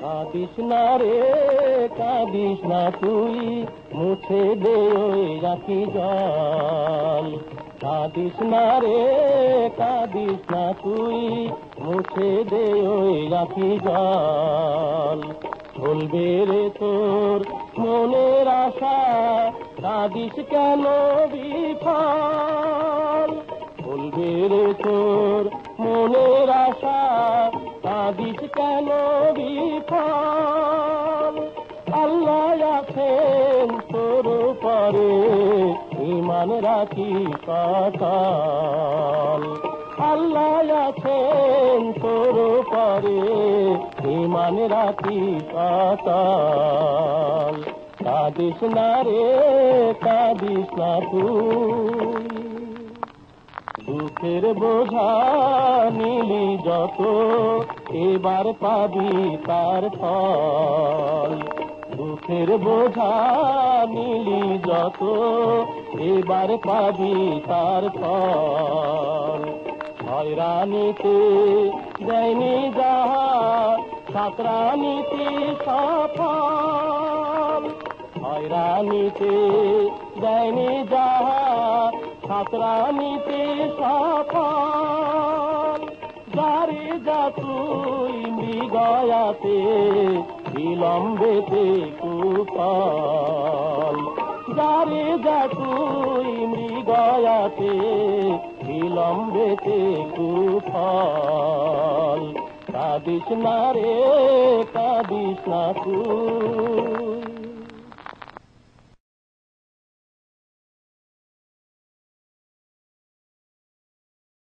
কাঁদিস না রে কাঁদিস না তুই, মুছে দে ওই আঁখি জল। কাঁদিস না রে কাঁদিস না তুই, মুছে দে ওই আঁখি জল। বলবে রে তোর মনের আশা, কাঁদিস কেন বিফল। বলবে রে তোর মনের আশা, কাঁদিস কেন বিফল। আল্লাহ আছেন তোর পরে, ঈমান রাখিস অটল। আল্লাহ আছেন তোর পরে, ঈমান রাখিস অটল। কাঁদিস না রে কাঁদিস না তুই, দুঃখের বোঝা নিলি যত, এবার পাবি তার ফল। দুঃখের বোঝা নিলি যত, এবার পাবি তার ফল। হয়রানিতে দেয়নি যাহা, সাতরানিতে সফল। হয়রানিতে দেয়নি যাহা, সাতরানিতে সফল। যারে যা তুই মৃগয়াতে, বিলম্বেতে কুফল। যারে যা তুই মৃগয়াতে, বিলম্বেতে কুফল। কাঁদিস না রে কাঁদিস না তুই।